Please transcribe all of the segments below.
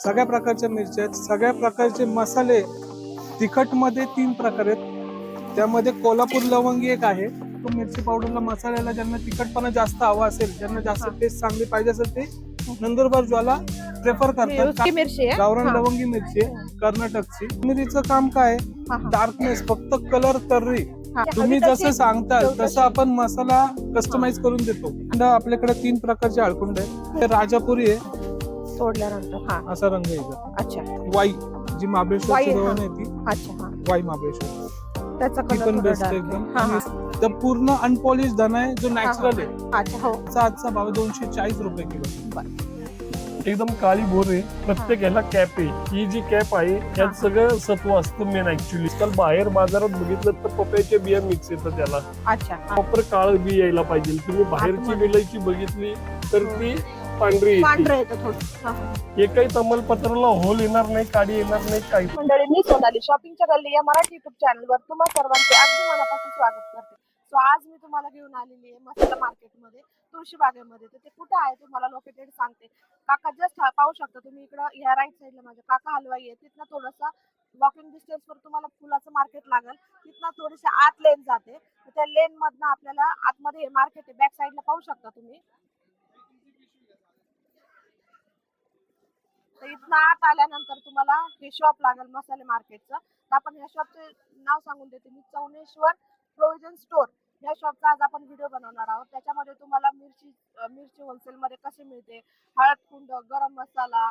सगळ्या प्रकारच्या मिरच्या आहेत, सगळ्या प्रकारचे मसाले. तिखट मध्ये 3 प्रकार आहेत. त्यामध्ये कोल्हापूर लवंगी एक आहे. तो मिरची पावडरला मसाल्याला ज्यांना तिखटपणा जास्त हवा असेल, ज्यांना जास्त टेस्ट चांगली पाहिजे असेल ते नंदुरबार ज्वाला प्रेफर करतात. गावरान लवंगी मिरची आहे, कर्नाटकची. मिरचीचं काम काय? डार्कनेस, फक्त कलर तर्री. तुम्ही जसं सांगताल तसं आपण मसाला कस्टमाइज करून देतो. आपल्याकडे 3 प्रकारचे हळकुंड आहेत. ते राजापुरी आहे, तोडल्यानंतर असा रंग आहे. अच्छा, वाई जी महाबळेश्वरची गव्हाण आहे ती अच्छा, वाई महाबळेश्वर, त्याचा ती पण बेस्ट एकदम. तर पूर्ण अनपॉलिश धन आहे जो नॅचरल आहे. अच्छा, हो. आजचा भाव 240 रुपये किलो. एकदम काळी भोर आहे. प्रत्येक ह्याला कॅप आहे. ही जी कॅप आहे यात सगळं सत्व असतं मेन ऍक्च्युली. काल बाहेर बाजारात बघितलं तर पपयाचे बिया मिक्स येतात त्याला. अच्छा, प्रॉपर काळ बी यायला पाहिजे. तुम्ही बाहेरची विलायची बघितली तर ती पांढरी येते. एकही तमालपत्राला होल येणार नाही, काडी येणार नाही, काही. मंडळी, मी सोनाली शॉपिंगच्या गल्ली या मराठी युट्यूब चॅनलवर तुम्हा सर्वांचे अगदी मनापासून स्वागत करते. सो आज मी तुम्हाला घेऊन आलेली आहे मसाला मार्केटमध्ये, तुळशी बागेमध्ये. तर ते कुठं आहे तुम्हाला लोकेटेड सांगते. काका जस्ट पाहू शकता तुम्ही इकडं ह्या राईट साईडला माझ्या काका हलवाई आहे. तिथनं थोडंसं वॉकिंग डिस्टन्सवर तुम्हाला फुलाचं मार्केट लागेल. तिथनं थोडीशी आत लेन जाते. तर त्या लेन मधनं आपल्याला आतमध्ये हे मार्केट आहे. बॅक साईडला पाहू शकता तुम्ही. तर इथनं आत आल्यानंतर तुम्हाला हे शॉप लागेल मसाले मार्केटचं. तर आपण ह्या शॉपचे नाव सांगून देते मी, चौनेश्वर प्रोव्हिजन स्टोर. या शॉपचा आज आपण व्हिडिओ बनवणार आहोत. त्याच्यामध्ये तुम्हाला मिरची होलसेलमध्ये कशी मिळते, हळद कुंड, गरम मसाला,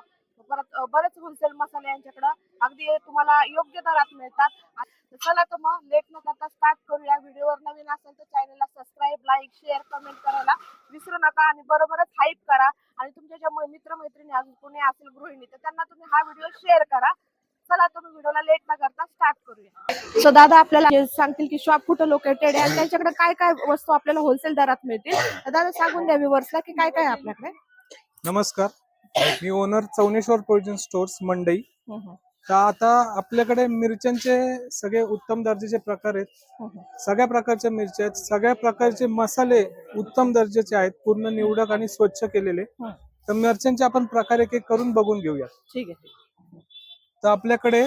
परत बरेच होलसेल मसाले यांच्याकडे अगदी तुम्हाला योग्य दरात मिळतात. चला तर मग लेट न करता स्टार्ट करूया. व्हिडिओवर नवीन असेल तर चॅनलला सबस्क्राईब, लाईक, शेअर, कमेंट करायला विसरू नका. आणि बरोबरच हाईप करा. आणि तुमच्या ज्या मित्रमैत्रिणी अजून कोणी असेल गृहिणी तर त्यांना तुम्ही हा व्हिडिओ शेअर करा. चला तुम्ही व्हिडिओला लेट न करता स्टार्ट करूया. सो दादा आपल्याला सांगतील की शॉप कुठं लोकेटेड आहे आणि त्यांच्याकडे काय काय वस्तू आपल्याला होलसेल दरात मिळतील. दादा सांगून द्या व्ह्यूअर्सला की काय काय आपल्याकडे. नमस्कार, मी ओनर चौनेश्वर प्रोव्हिजन स्टोर्स मंडई. तर आता आपल्याकडे मिरच्यांचे सगळे उत्तम दर्जाचे प्रकार आहेत. सगळ्या प्रकारच्या मिरच्या आहेत, सगळ्या प्रकारचे मसाले उत्तम दर्जाचे आहेत, पूर्ण निवडक आणि स्वच्छ केलेले. तर मिरच्यांचे आपण प्रकार एक एक करून बघून घेऊया. ठीक आहे. तर आपल्याकडे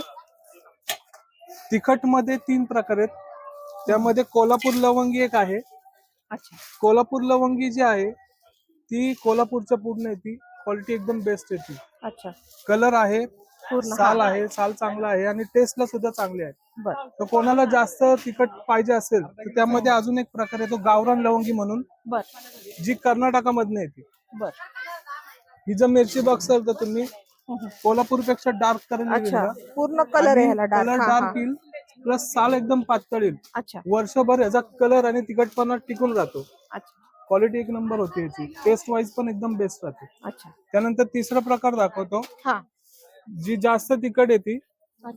तिखट मध्ये 3 प्रकार आहेत. त्यामध्ये कोल्हापूर लवंगी एक आहे. अच्छा, कोल्हापूर लवंगी जी आहे ती कोल्हापूरच्या पूर्ण येते, क्वालिटी एकदम बेस्ट येते. अच्छा, कलर आहे, पूर्ण साल आहे, साल चांगला आहे आणि टेस्टला सुद्धा चांगले आहे. बरं. तर कोणाला जास्त तिखट पाहिजे असेल तर त्यामध्ये अजून एक प्रकार येतो गावरान लवंगी म्हणून, जी कर्नाटकामधून येते. ही जर मिरची बघसाल तर तुम्ही कोल्हापूर पेक्षा डार्क कलर, पूर्ण कलर आहे ह्याला, कलर डार्क येईल, प्लस साल एकदम पातळ येईल. अच्छा, वर्षभर याचा कलर आणि तिखटपणा टिकून राहतो. अच्छा, क्वालिटी एक नंबर होती याची. टेस्ट वाईज पण एकदम बेस्ट राहते. अच्छा. त्यानंतर तिसरा प्रकार दाखवतो, हा, जी जास्त तिखट येते,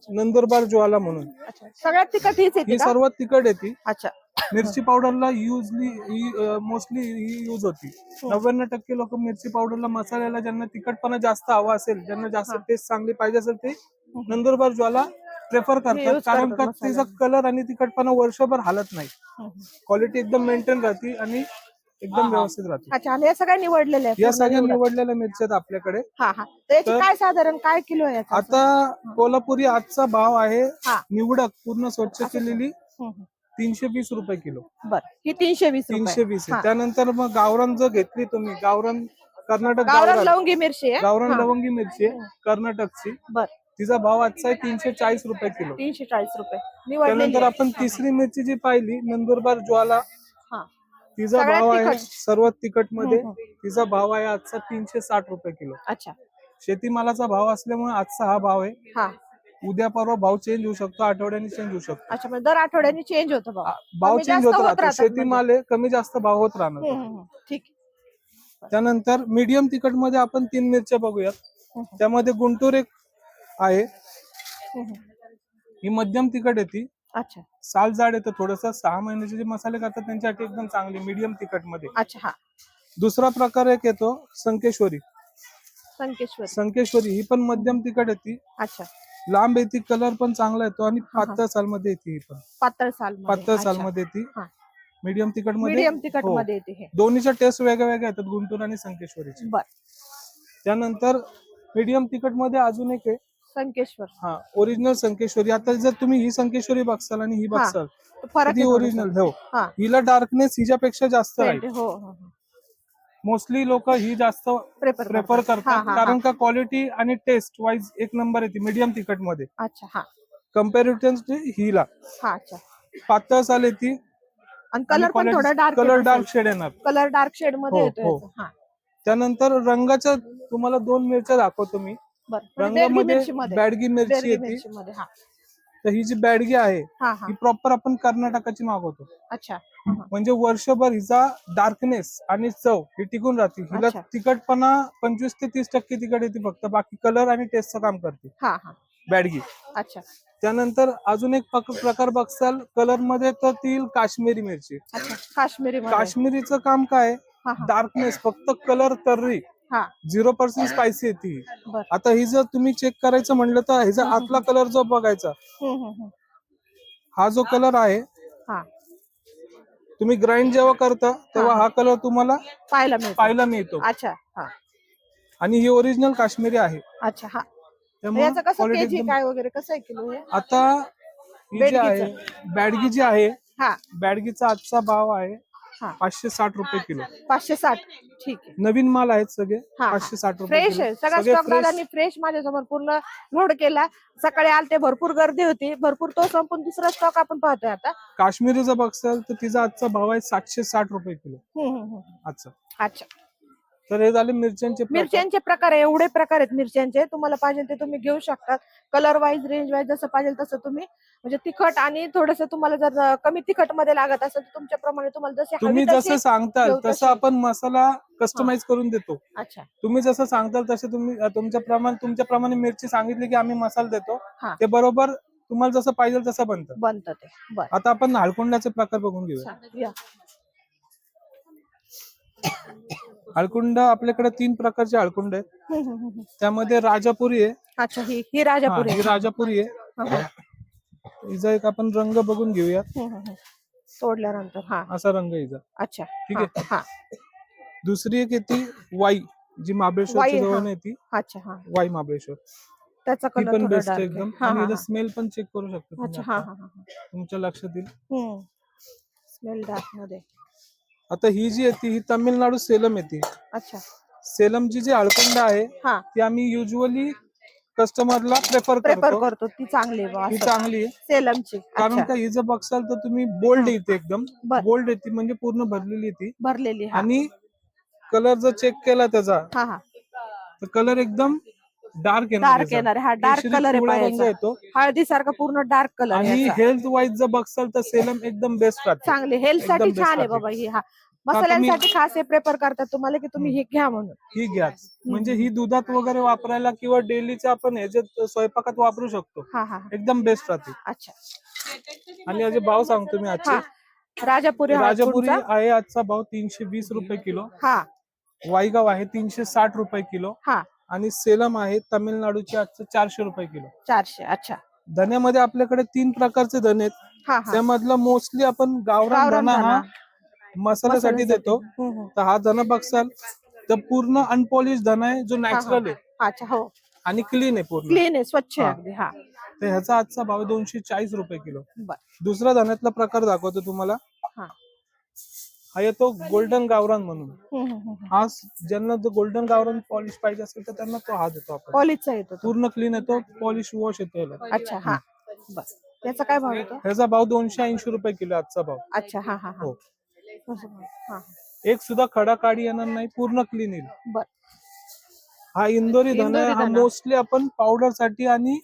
नंदुरबार ज्वाला म्हणून. अच्छा. सगळ्यात तिखट हीच येते ही का? सर्वात तिखट येते. अच्छा, मिरची पावडरला मोस्टली ही यूज होती. 99% लोक मिरची पावडरला मसाल्याला ज्यांना तिखटपणा जास्त हवा असेल, ज्यांना जास्त टेस्ट चांगली पाहिजे असेल ते नंदुरबार ज्वाला प्रेफर करतात. कारण का त्याचा कलर आणि तिखटपणा वर्षभर हालत नाही. क्वालिटी एकदम मेंटेन राहते आणि एकदम व्यवस्थित राहते. अच्छा. आणि या सगळ्या निवडलेल्या आहेत? या सगळ्या निवडलेल्या मिरच्या आहेत आपल्याकडे. त्याची काय साधारण काय किलो आहे याचा? आता कोल्हापुरी आजचा भाव आहे निवडक पूर्ण स्वच्छ केलेली 320 रुपये किलो. बरं, ही 320 320 आहे. त्यानंतर मग गावरान जर घेतली तुम्ही, गावरान कर्नाटक गावरान लवंगी मिरची आहे. गावरान लवंगी मिरची आहे कर्नाटकची. बरं, तिचा भाव आजचा आहे 340 रुपये किलो. 340 रुपये. त्यानंतर आपण तिसरी मिरची जी पाहिली नंदुरबार ज्वाला, तिचा भाव आहे सर्वात तिखट मध्ये. तिचा भाव आहे आजचा 360 रुपये किलो. अच्छा, शेतीमालाचा भाव असल्यामुळे आजचा हा भाव आहे. उद्या परवा भाव चेंज होऊ शकतो, आठवड्याने चेंज होऊ शकतो. अच्छा, म्हणजे दर आठवड्याने चेंज होतो भाव चेंज होत राहतो. शेतीमाल आहे, कमी जास्त भाव होत राहणार. ठीक. त्यानंतर मीडियम तिखट मध्ये आपण 3 मिरच्या बघूयात. त्यामध्ये गुंटूर एक आहे, ही मध्यम तिखट येते. अच्छा, साल जाड येतं थोडस. 6 महिन्याचे जे मसाले करतात त्यांच्यासाठी एकदम चांगली मीडियम तिखट मध्ये. अच्छा. दुसरा प्रकार एक येतो संकेश्वरी. संकेश्वरी ही पण मध्यम तिखट येते. अच्छा, लांब येते, कलर पण चांगला येतो आणि पातळ साल मध्ये येते. ही पण पातळ साल मध्ये येते. मीडियम तिखट मध्ये येते. दोन्हीच्या टेस्ट वेगळ्या वेगळ्या येतात, गुंटूर आणि संकेश्वरीचे. बरं. त्यानंतर मीडियम तिखट मध्ये अजून एक आहे, संकेश्वर हा ओरिजिनल संकेश्वरी. आता जर तुम्ही ही संकेश्वरी बघसाल आणि ही बघसाल फरक ती आहे ओरिजिनल हो. हा. हिला डार्कनेस हिच्यापेक्षा जास्त राहील. हो हो मोस्टली लोक ही जास्त प्रेफर प्रेफर करतात कारण का क्वालिटी आणि टेस्ट वाईज एक नंबर येते मीडियम तिखट मध्ये. अच्छा हा कम्पॅरिटिव्ह हिला हा. अच्छा. पातळ साल येते आणि कलर पण थोडा डार्क, कलर डार्क शेड येणार. कलर डार्क शेड मध्ये हो, येतो हो. याचा. हा त्यानंतर रंगाच्या तुम्हाला 2 मिरच्या दाखवतो मी. बरं. रंगामध्ये बॅडगी मिरची बेडगी येते. मिरचीमध्ये हा तर ही जी बॅडगी आहे हा हा. ही प्रॉपर आपण कर्नाटकाची मागवतो. अच्छा. म्हणजे वर्षभर हिचा डार्कनेस आणि चव ही टिकून राहते. हिला अच्छा. तिखटपणा 25 ते 30% तिखट येते फक्त, बाकी कलर आणि टेस्टचं काम करते हा हा. बॅडगी. अच्छा. त्यानंतर अजून एक प्रकार बघसाल कलर मध्ये तर ती काश्मीरी मिरची. अच्छा. काश्मीरी मध्ये. काश्मीरीचं काम काय, हा हा. डार्कनेस फक्त कलर तर्री, हा 0% स्पायसी येते. बर. आता ही जर तुम्ही चेक करायचं म्हणलं तर हिचा आतला कलर जो बघायचा, हा जो कलर आहे हा तुम्ही ग्राइंड जेव्हा करता तेव्हा हा कलर तुम्हाला पाहायला मिळतो. अच्छा. हा. आणि ही ओरिजिनल काश्मीरी आहे. अच्छा. हा. त्यामुळे याचं कसं quality केजी एकदम- काय वगैरे कसं आहे किलो हे? आता ही जी आहे बॅडगी जी आहे, हा बॅडगीचा आजचा भाव आहे हा 560 रुपये किलो. 560. ठीक आहे. नवीन माल आहेत सगळे. हा, 560 रुपये फ्रेश किलो. आहे सगळा सगळे स्टॉक. fresh. दादांनी फ्रेश माझ्यासमोर पूर्ण लोड केला. सकाळी आलते, भरपूर गर्दी होती, भरपूर तो संपून दुसरा स्टॉक आपण पाहतोय आता. काश्मीरीचा बघसाल तर तिचा आजचा भाव आहे 760 रुपये किलो आजचा. अच्छा. तर हे झाले मिरच्यांचे प्रकार. मिरच्यांचे प्रकार आहे, एवढे प्रकार आहेत मिरच्यांचे. तुम्हाला पाहिजे ते तुम्ही घेऊ शकता. कलर वाईज, रेंज वाईज जसं पाहिजे तसं तुम्ही, म्हणजे तिखट आणि थोडस तुम्हाला जर कमी तिखट मध्ये लागत असेल तर तुमच्याप्रमाणे तुम्हाला जसे तुम्ही जसं सांगताल तसं आपण मसाला कस्टमाइज करून देतो. अच्छा. तुम्ही जसं सांगताल तसे तुम्ही तुमच्याप्रमाणे मिरची सांगितली की आम्ही मसाला देतो. हा. ते बरोबर तुम्हाला जसं पाहिजे तसं बनतं ते. बरं. आता आपण हळकुंडाचे प्रकार बघून घेऊया. हळकुंड आपल्याकडे 3 प्रकारचे हळकुंड आहेत. त्यामध्ये राजापुरी आहे. अच्छा. ही राजापुरी. ही राजापुरी आहे. हिचा एक आपण रंग बघून घेऊया. तोडल्यानंतर हा असा रंग हिचा. अच्छा. ठीक आहे. हा. दुसरी एक येते वाई, जी महाबळेश्वरच्या जवळ येते. अच्छा. हा. वाई महाबळेश्वर, त्याचा ती कलर पण थोडा बेस्ट डार्क एकदम. आहे. आणि याचा स्मेल पण चेक करू शकता अच्छा. तुम्ही हा आता. हा. तुमच्या लक्षात येईल. स्मेल डार्क मध्ये. आता ही जी येते ही तामिळनाडू सेलम येते. अच्छा. सेलमची जी हळकुंड आहे हा. ती आम्ही युजली कस्टमरला प्रेफर करतो. ती चांगली आहे. ही चांगली आहे सेलमची. कारण का ही जर बघसाल तर तुम्ही बोल्ड येते, एकदम बोल्ड येते, म्हणजे पूर्ण भरलेली येते. भरलेली. आणि कलर जर चेक केला त्याचा हा तर कलर एकदम डार्क येणार. हा डार्क कलर रंग येतो. हळदी सारखा पूर्ण डार्क कलर. आणि हेल्थ वाईज जर बघसाल तर सेलम एकदम बेस्ट राहते. चांगली हेल्थ साठी एकदम best छान आहे राहते. बाबा. ही हा मसाल्यांसाठी खास हे प्रेफर करतात तुम्हाला की तुम्ही हे घ्या म्हणून. ही घ्या, म्हणजे ही दुधात वगैरे वापरायला किंवा डेलीच्या आपण ह्याच्यात स्वयंपाकात वापरू शकतो. एकदम बेस्ट राहते. अच्छा. आणि याचे भाव सांगतो मी आजचे. राजापुरी आहे आजचा भाव 320 रुपये किलो. हा. वाईगाव आहे 360 रुपये किलो. हा. आणि सेलम आहे तामिळनाडूचे आजचं 400 रुपये किलो. 400. अच्छा. धन्यामध्ये आपल्याकडे 3 प्रकारचे धने आहेत. त्यामधलं मोस्टली आपण गावरान धना हा मसाल्यासाठी देतो. तर हा धना बघसाल तर पूर्ण अनपॉलिश धना आहे, जो नॅचरल आहे. अच्छा. हो. आणि क्लीन आहे, पूर्ण क्लीन आहे, स्वच्छ आहे अगदी. हा. तर ह्याचा आजचा भाव 240 रुपये किलो. दुसरा धन्यातला प्रकार दाखवतो तुम्हाला. हा येतो गोल्डन गावरान म्हणून. हा ज्यांना जो गोल्डन गावरान पॉलिश पाहिजे असेल तर त्यांना तो हा देतो आपण. पॉलिशचा येतो, पूर्ण क्लीन येतो, पॉलिश वॉश येतो याला. अच्छा. हा. बस. याचा काय भाव येतो? ह्याचा भाव 280 रुपये किलो आजचा भाव. अच्छा. हा हा. हो. हा. एक सुद्धा खडा काढी येणार नाही, पूर्ण क्लीन येईल. बर. हा इंदोरी धना आहे. हा मोस्टली आपण पावडर साठी आणि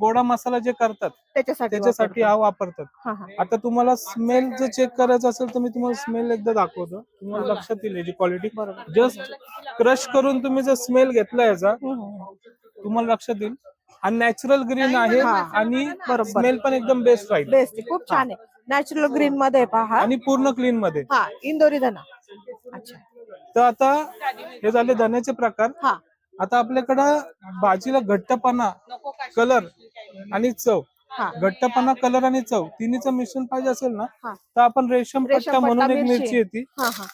गोडा मसाला जे करतात त्याच्यासाठी हा वापरतात. आता तुम्हाला स्मेल जर चेक करायचं असेल तर मी तुम्हाला स्मेल एकदा दाखवतो, तुम्हाला लक्षात येईल याची क्वालिटी. जस्ट क्रश करून तुम्ही जर स्मेल घेतला याचा तुम्हाला लक्षात येईल. हा नॅचरल ग्रीन आहे आणि स्मेल पण एकदम बेस्ट राहील. बेस्ट, खूप छान आहे. नॅचरल ग्रीन मध्ये पहा आणि पूर्ण क्लीन मध्ये. हा. इंदोरी धना. अच्छा. तर आता हे झाले धन्याचे प्रकार. आता आपल्याकडं भाजीला घट्टपणा, कलर आणि चव हा. घट्टपणा, कलर आणि चव तिन्हीचं मिश्रण पाहिजे असेल ना हा. तर आपण रेशम रेशम पट्टा म्हणून पट्टा एक मिरची. मिरची येते हा हा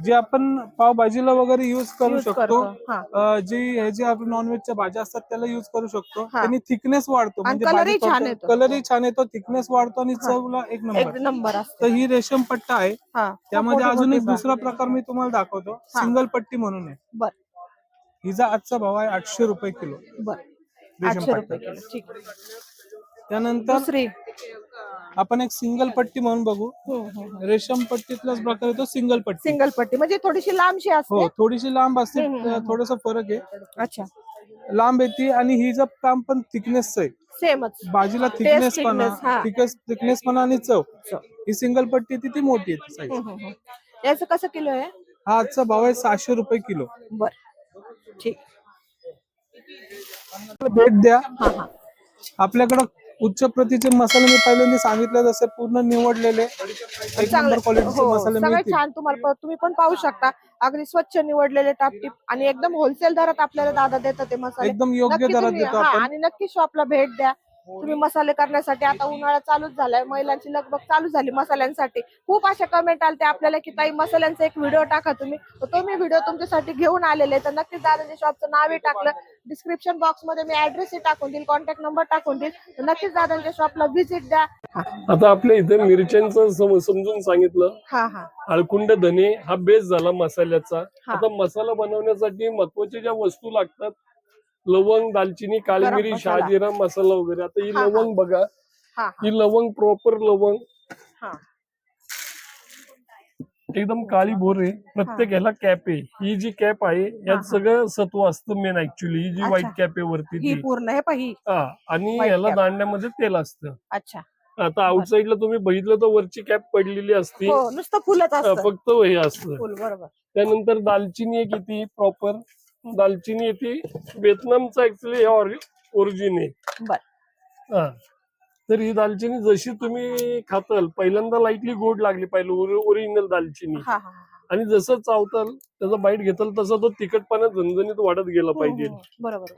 जी आपण पावभाजीला वगैरे युज करू यूज शकतो. करतो. हा. जी आपण नॉनव्हेजच्या भाज्या असतात त्याला युज करू शकतो. हा. त्यांनी थिकनेस वाढतो, आणि म्हणजे कलरही छान येतो. कलरही छान येतो, थिकनेस वाढतो आणि हा. चवला एक एक नंबर. नंबर तर असते. ही रेशम पट्टा आहे. हा. खूप त्यामध्ये मोठी अजून मोठी एक दुसरा प्रकार मी तुम्हाला दाखवतो, हा. सिंगल पट्टी म्हणून आहे. बर हिचा आजचा भाव आहे 800 रुपये किलो. बर रेशम 800 पट्टा. रुपये किलो. ठीक. त्यानंतर दुसरी. आपण एक सिंगल पट्टी म्हणून बघू. रेशम पट्टीतलाच प्रकार येतो सिंगल पट्टी. सिंगल पट्टी म्हणजे थोडीशी लांबशी हो, असते. थोडीशी लांब असते, हम्म, हम्म. थोडासा फरक आहे. अच्छा. लांब येते आणि ही जर काम पण थिकनेस आहे, सेमच. भाजीला Taste thickness, हा. थिकनेस पणा आणि चव. ही सिंगल पट्टी ती मोठी येते साईज. याचं कसं किलो आहे? हा आजचा भाव आहे 600 रुपये किलो. बर ठीक. भेट द्या. हा हा. आपल्याकडं उच्च प्रतीचे मसाले मी पहिल्यांदा सांगितलं जसे पूर्ण निवडलेले एक नंबर क्वालिटीचे हो, मसाले सगळ्यात मिळतील. छान. तुम्ही पण पाहू शकता, अगदी स्वच्छ निवडलेले टापटीप आणि एकदम होलसेल दरात आपल्याला दादा देतात ते मसाले. एकदम योग्य नक्की दरात तुम्ही- देतो हा, आपण. आणि नक्की शॉपला भेट द्या. तुम्ही मसाले करण्यासाठी, आता उन्हाळा चालूच झालाय, महिलांची लगबग चालू झाली मसाल्यांसाठी. खूप अशा कमेंट आलते आपल्याला की ताई मसाल्यांचा एक व्हिडिओ टाका तुम्ही. तर तो मी व्हिडिओ तुमच्यासाठी घेऊन आलेले. तर नक्कीच दादाच्या शॉपचं नावही टाकलं, डिस्क्रिप्शन बॉक्स मध्ये मी ऍड्रेसही टाकून देईल, कॉन्टॅक्ट नंबर टाकून देईल. तर नक्कीच दादाच्या शॉपला व्हिजिट द्या. आता आपल्या इथे मिरच्यांचं समजून सांगितलं. हा हा हळकुंड धने हा बेस झाला मसाल्याचा. हा. आता मसाला बनवण्यासाठी महत्वाच्या ज्या वस्तू लागतात, लवंग, दालचिनी, काळी गरम मिरी, मसाला. शहाजिरा मसाला वगैरे. आता ही हा, हा. लवंग बघा, हा ही लवंग प्रॉपर लवंग हा एकदम काळी भोर आहे. प्रत्येक ह्याला कॅप आहे. ही जी कॅप आहे हा. यात सगळं सत्व असतं मेन ऍक्च्युली. ही जी अच्छा. व्हाईट कॅप आहे वरती ही ती, पूर्ण हे पाही. हा, आणि White ह्याला cap. दांड्यामध्ये तेल असतं. अच्छा. आता आउटसाईडला तुम्ही बघितलं तर वरची कॅप पडलेली असते, हो, नुसतं फुलच असतं. फक्त हे असतं. फुल, बरोबर. त्यानंतर दालचिनी एक येते प्रॉपर. दालचिनी येते व्हिएतनामचं ऍक्च्युली हे ओरिजिन आहे. बर. हा. तर ही दालचिनी जशी तुम्ही खाताल पहिल्यांदा लाईटली गोड लागली पाहिजे ओरिजिनल दालचिनी, हा हा हा. आणि जसं चावताल त्याचा बाईट घेताल तसा तो तिखटपणा झणझणीत वाढत गेला पाहिजे. बरोबर.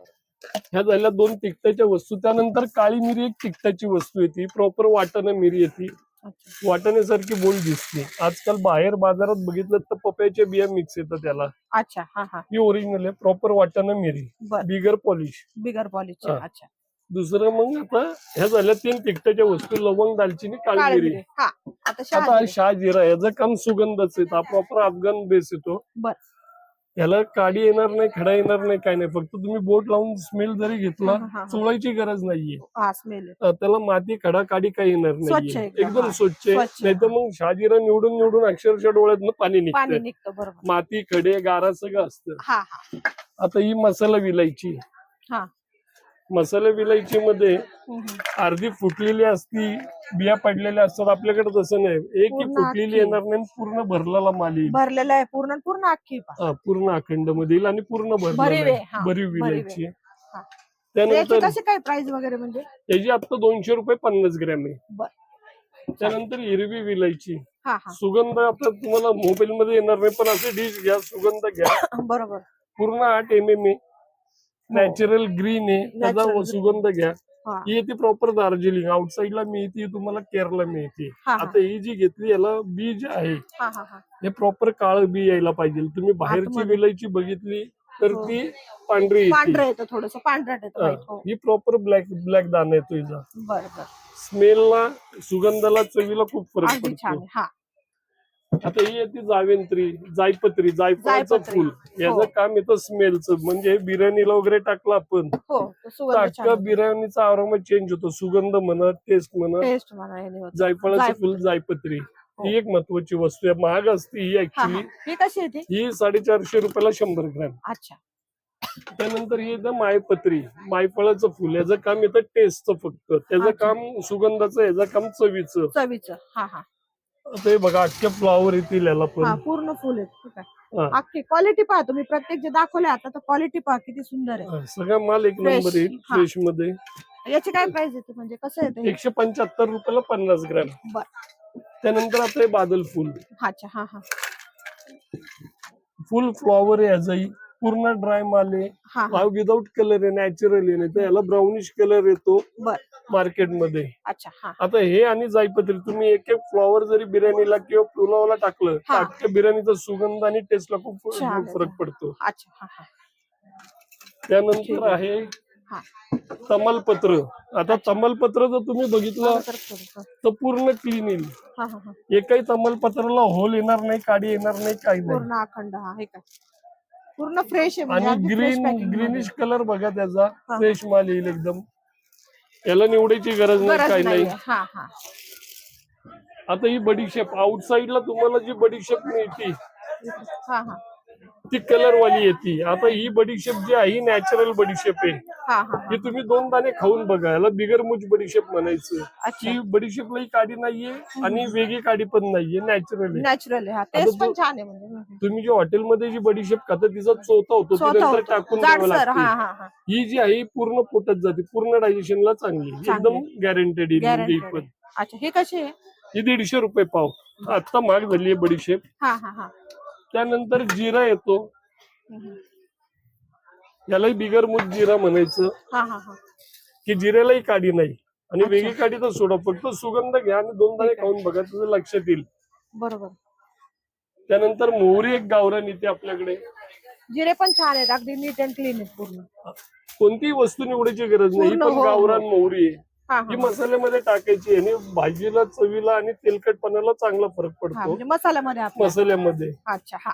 ह्या झाल्या दोन तिखटाच्या वस्तू. त्यानंतर काळी मिरी एक तिखटाची वस्तू येते, प्रॉपर वाटाणा मिरी येते. अच्छा. वाटाण्यासारखी बोल दिसते. आजकाल बाहेर बाजारात बघितलं तर पपयाच्या बिया मिक्स येतात त्याला. अच्छा. हा हा. ही ओरिजिनल आहे, प्रॉपर वाटाणा मिरी, बर. बिगर पॉलिश. बिगर पॉलिश. हा. अच्छा. दुसरं मग आता ह्या झाल्या तीन तिखटाच्या वस्तू, लवंग, दालचिनी, काळी काळी मिरी. मिरी. हा. आता आता शहाजिरे. शहाजिरा याचं काम सुगंधच येतो, हा प्रॉपर अफगाण बेस येतो. बर. याला काडी येणार नाही, खडा येणार नाही, काय नाही. फक्त तुम्ही बोट लावून स्मेल जरी घेतला, हा, हा, हा. चोळायची गरज नाहीये. हा, स्मेल. त्याला माती, खडा, काडी काही येणार स्वच्छ नाही, एकदम. एकदम हा. स्वच्छ. स्वच्छ. नाही तर मग शहाजिरा निवडून अक्षरशः डोळ्यातनं पाणी पाणी निघतं. निघतं. बरोबर. माती, खडे, गारा सगळं असतं. हा हा आता ही मसाला विलायची. हा. मसाला विलायची मध्ये हम्म. अर्धी फुटलेली असती, बिया पडलेल्या असतात. आपल्याकडे तसं नाही, एक ही पूर्ण फुटलेली अख्खी. येणार नाही, पूर्ण भरलेला माल येईल. भरलेलं आहे पूर्ण पूर्ण अख्खी. पूर्ण अखंड मध्ये येईल आणि पूर्ण भरीव भरलेलं आहे. हा. भरीव भरीव विलायची. हा. त्यानंतर याची कशी काय प्राइस वगैरे म्हणजे? याची आता 200 रुपये 50 ग्रॅम आहे. बर. त्यानंतर हिरवी विलायची. हा हा. सुगंध आता तुम्हाला मोबाईल मध्ये येणार नाही, पण असे डिश घ्या, सुगंध घ्या. बरोबर. पूर्ण 8 mm आहे, नॅचरल ग्रीन आहे, त्याचा Natural green. सुगंध घ्या. हा. ही येते प्रॉपर दार्जिलिंग. आउटसाईडला मिळते, तुम्हाला केरला मिळते. हा, हा. आता ही जी घेतली याला बी जे आहे हा हा हा. हे प्रॉपर काळं बी यायला पाहिजे. तुम्ही बाहेरची आतमध्ये. विलायची बघितली तर हो. ती पांढरी येते. पांढरं येतं, थोडस पांढरट येतं. हा. white. हो. ही प्रॉपर ब्लॅक दाना येतो हिचा. बर बर. स्मेलला, सुगंधाला, चवीला खूप फरक अगदी छान पडतो. आहे. हा. आता ही येते जावेंत्री, जायपत्री, जायफळाचं जायपत्री. फुल. हो. याचं काम येतं स्मेलचं. म्हणजे बिर्याणीला वगैरे टाकलं आपण हो, तो तर सुगंध अख्खा छान. बिर्याणीचा अरोमा चेंज होतो. सुगंध म्हणा, टेस्ट म्हणा. टेस्ट मला हे नाही होत. जायफळाचं जायपत्री. फुल, जायपत्री हो. ही एक महत्वाची वस्तू आहे. महाग असते ही हा ऍक्च्युली. हा. ही कशी आहे ती? ही 450 रुपयाला 100 ग्रॅम. अच्छा. त्यानंतर हे येतं मायपत्री, मायफळाचं फुल. याचं काम येतं टेस्टचं फक्त. त्याचं अच्छा. काम सुगंधाचं, याचं काम चवीचं. चवीचं. हा हा. आता हे बघा अख्खे फ्लॉवर येतील याला हा, पण. पूर्ण फुल आहे. ठीक आहे. हा. अख्खी क्वालिटी पहा तुम्ही. प्रत्येक जे दाखवले आता तर क्वालिटी पहा किती सुंदर आहे. सगळा माल एक Fresh. नंबर येईल हा. फ्रेश मध्ये. याची काय प्राइस येते म्हणजे कसं येते हे? 175 रुपयाला 50 ग्रॅम. बर. त्यानंतर आता हे बादल फुल. अच्छा. हा हा. फुल फ्लॉवर आहे याचंही. पूर्ण ड्राय माल आहे. हा हा विदाऊट कलर आहे, नॅचरल आहे. नाही तर याला ब्राउनिश कलर येतो बर मार्केटमध्ये. अच्छा हा आता हे आणि जायपत्री तुम्ही एक एक फ्लॉवर जरी बिर्याणीला किंवा पुलावला टाकलं तर हा. अख्ख्या बिर्याणीचा सुगंध आणि टेस्टला खूप छान फरक येतो. पडतो. अच्छा हा हा त्यानंतर ठीक आहे हा तमालपत्र. आता तमालपत्र जर तुम्ही बघितलं तर थोडंसं. तर पूर्ण क्लीन येईल. हा हा हा एकही तमालपत्राला होल येणार नाही, काडी येणार नाही, काही नाही. पूर्ण अखंड हा हे काय पूर्ण फ्रेश आहे म्हणजे आणि अगदी fresh packing मध्ये. ग्रीनिश कलर बघा त्याचा, हा. फ्रेश माल येईल एकदम. याला निवडायची गरज नाही, गरज काही नाहीये. नाही. हा हा आता ही बडीशेप आउटसाइडला तुम्हाला जी बडीशेप मिळते हा हा ती कलर वाली येते. आता ही बडीशेप जी आहे ही नॅचरल बडीशेप आहे. हा हा ही तुम्ही 2 दाणे खाऊन बघा. याला बिगर मुज बडीशेप म्हणायचं. अच्छा. ही बडीशेपला ही काडी नाहीये आणि वेगळी काडी पण नाहीये, नॅचरल आहे. नॅचरल आहे हा आता टेस्ट पण जो- छान आहे म्हणजे तुम्ही जी हॉटेलमध्ये जी बडीशेप खाता तिचा चोथा होतो, ती स्वतः नंतर होतो. टाकून द्यावं जाडसर हा लागते. हा हा ही जी आहे ही पूर्ण पोटात जाते, पूर्ण डायजेशनला चांगली आहे. चांगली. एकदम गॅरंटेड येईल म्हणजे ही गॅरंटेड पण. अच्छा हे कशी आहे ही 150 रुपये पाव. आता महाग झाली आहे बडीशेप. हा हा हा त्यानंतर जिरा येतो. यालाही बिगर मुज जिरा म्हणायचं. हा हा हा की जिऱ्यालाही काडी नाही आणि अच्छा. वेगळी काडी तर सोडा. फक्त सुगंध घ्या आणि 2 दाणे ठीक आहे. खाऊन बघा, तुझं लक्षात येईल. बरोबर त्यानंतर मोहरी एक गावरान येते आपल्याकडे. जिरे पण छान आहेत अगदी नीट अँड क्लीन आहेत पूर्ण. कोणतीही वस्तू निवडायची गरज नाही, ही पूर्ण पण हो, गावरान मोहरी आहे. हा ही हा मसाल्यामध्ये टाकायची आणि भाजीला, चवीला आणि तेलकटपणाला चांगला फरक हा पडतो म्हणजे मसाल्यामध्ये आपल्या. मसाल्यामध्ये. अच्छा हा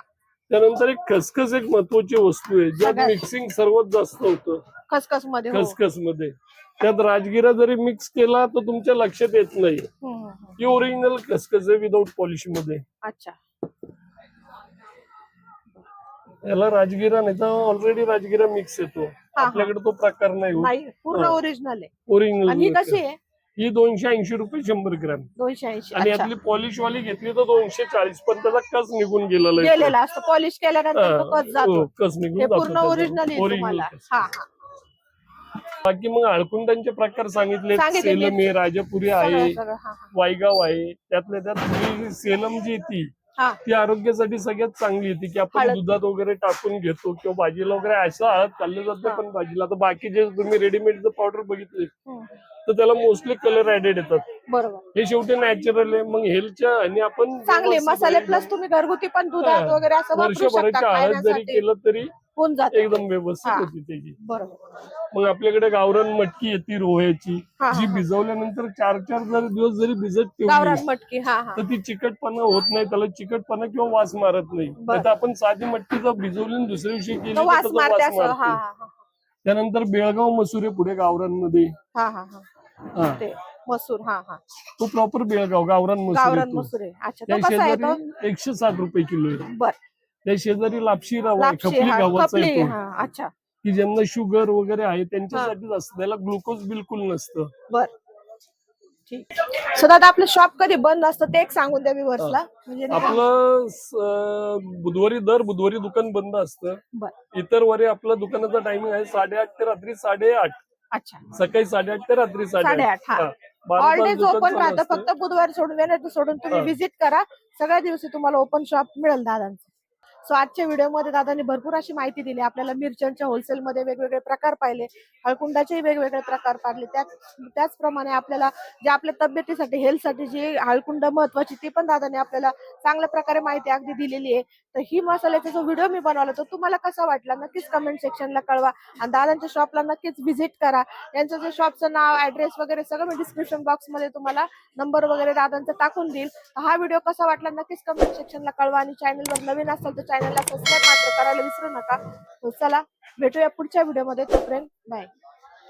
त्यानंतर एक खसखस एक महत्वाची वस्तू आहे ज्यात सगळ्यात. मिक्सिंग सर्वात जास्त होतं खसखस मध्ये हो. खसखस मध्ये. त्यात राजगिरा जरी मिक्स केला तर तुमच्या लक्षात येत नाही. हम्म. ही ओरिजिनल खसखस आहे विदाऊट पॉलिश मध्ये. अच्छा याला राजगिरा नाही तर ऑलरेडी राजगिरा मिक्स येतो. हा. आपल्याकडे तो प्रकार नाही होत. नाही पूर्ण हा. ओरिजिनल आहे. आणि ही ओरिजिनल कशी आहे ही 280 रुपये 100 ग्रॅम. 280 आणि अच्छा यातली पॉलिश वाली घेतली तर 240, पण त्याचा कस निघून गेलेला आहे. गेलेला असतो पॉलिश केल्यानंतर तो कच जातो. हो, कस निघून हे जातो पूर्ण त्याचा. ओरिजिनल आहे Original तुम्हाला. कस. हा हा बाकी मग हळकुंडांचे प्रकार सांगितले. सांगितले. सेलम आहे, राजापुरी आहे, सगळं सगळं हा हा वायगाव आहे. त्यातल्या त्यात ही सेलम जी ती हा ती आरोग्यासाठी सगळ्यात चांगली येते की आपण हळद. दुधात वगैरे टाकून घेतो किंवा भाजीला वगैरे असं हळद खाल्लं जातं. हा. पण भाजीला आता बाकी जे तुम्ही रेडीमेड पावडर बघितले हम्म. तर त्याला मोस्टली कलर ऍडेड येतात. बरोबर हे शेवटी नॅचरल आहे. मग हेल्थच्या आणि आपण चांगले व्यवस्थित मसाले एकदम प्लस तुम्ही घरगुती पण दुधात हा. वगैरे असं वापरू शकता वर्षभराची हळद जरी खाण्यासाठी केलं तरी होऊन जाते. एकदम व्यवस्थित हा. होती त्याची. बरोबर मग आपल्याकडे गावरान मटकी येते रोह्याची, हा, जी हा. भिजवल्यानंतर 4-4 जर दिवस जरी भिजत ठेवली गावरान मटकी हा हा तर ती चिकटपणा होत नाही. त्याला चिकटपणा किंवा वास मारत नाही. बरं. नाहीतर आपण साधी मटकी जर भिजवली आणि दुसऱ्या दिवशी केली तो तर वास त्याचा मारते वास असं हा मारतो. हा त्यानंतर बेळगाव मसूर आहे पुढे गावरानमध्ये. हा हा हा हा. ते मसूर हा हा तो प्रॉपर बेळगाव गावरान मसूर गावरान येतो. मसूर आहे. अच्छा त्या तो कसा आहे तो शेजारी 160 रुपये किलो आहे. बर त्या शेजारी लापशी रवा आहे, लापशी खपली हा गव्हाचा खपली येतो हा अच्छा की ज्यांना शुगर वगैरे आहे त्यांच्यासाठीच असतं. त्याला ग्लुकोज बिलकुल नसतं. बर ठीक. सो दादा आपलं शॉप कधी बंद असतं ते एक सांगून द्या व्ह्यूअर्सला म्हणजे आपलं दर बुधवारी दुकान बंद असतं. बर इतर वारी आपलं दुकानाचा टायमिंग आहे 8:30 ते रात्री 8:30. अच्छा सकाळी 8:30 ते रात्री 8:30 हा. 12 ऑल तास डेज दुकान ओपन चालू राहतं असतं. फक्त बुधवार सोडून वेनसडे सोडून तुम्ही हा. व्हिजिट करा सगळ्या दिवशी तुम्हाला ओपन शॉप मिळेल दादांचं. सो आजच्या व्हिडिओमध्ये दादांनी भरपूर अशी माहिती दिली आपल्याला. मिरच्यांच्या होलसेलमध्ये वेगवेगळे प्रकार पाहिले, हळकुंडाचेही वेगवेगळे प्रकार पाहिले. त्याचप्रमाणे आपल्याला जे आपल्या तब्येतीसाठी हेल्थसाठी जी हळकुंड महत्वाची ती पण दादांनी आपल्याला चांगल्या प्रकारे माहिती अगदी दिलेली आहे. तर ही मसाल्याचा जो व्हिडिओ मी बनवला तो तुम्हाला कसा वाटला नक्कीच कमेंट सेक्शनला कळवा आणि दादांच्या शॉपला नक्कीच व्हिजिट करा. यांचं जे शॉपचं नाव ऍड्रेस वगैरे सगळं मी डिस्क्रिप्शन बॉक्स मध्ये तुम्हाला नंबर वगैरे दादांचा टाकून देईल. हा व्हिडिओ कसा वाटला नक्कीच कमेंट सेक्शनला कळवा आणि चॅनलवर नवीन असेल तर चॅनलला सबस्क्राईब मात्र करायला विसरू नका. चला भेटूया पुढच्या व्हिडिओमध्ये. तोपर्यंत बाय.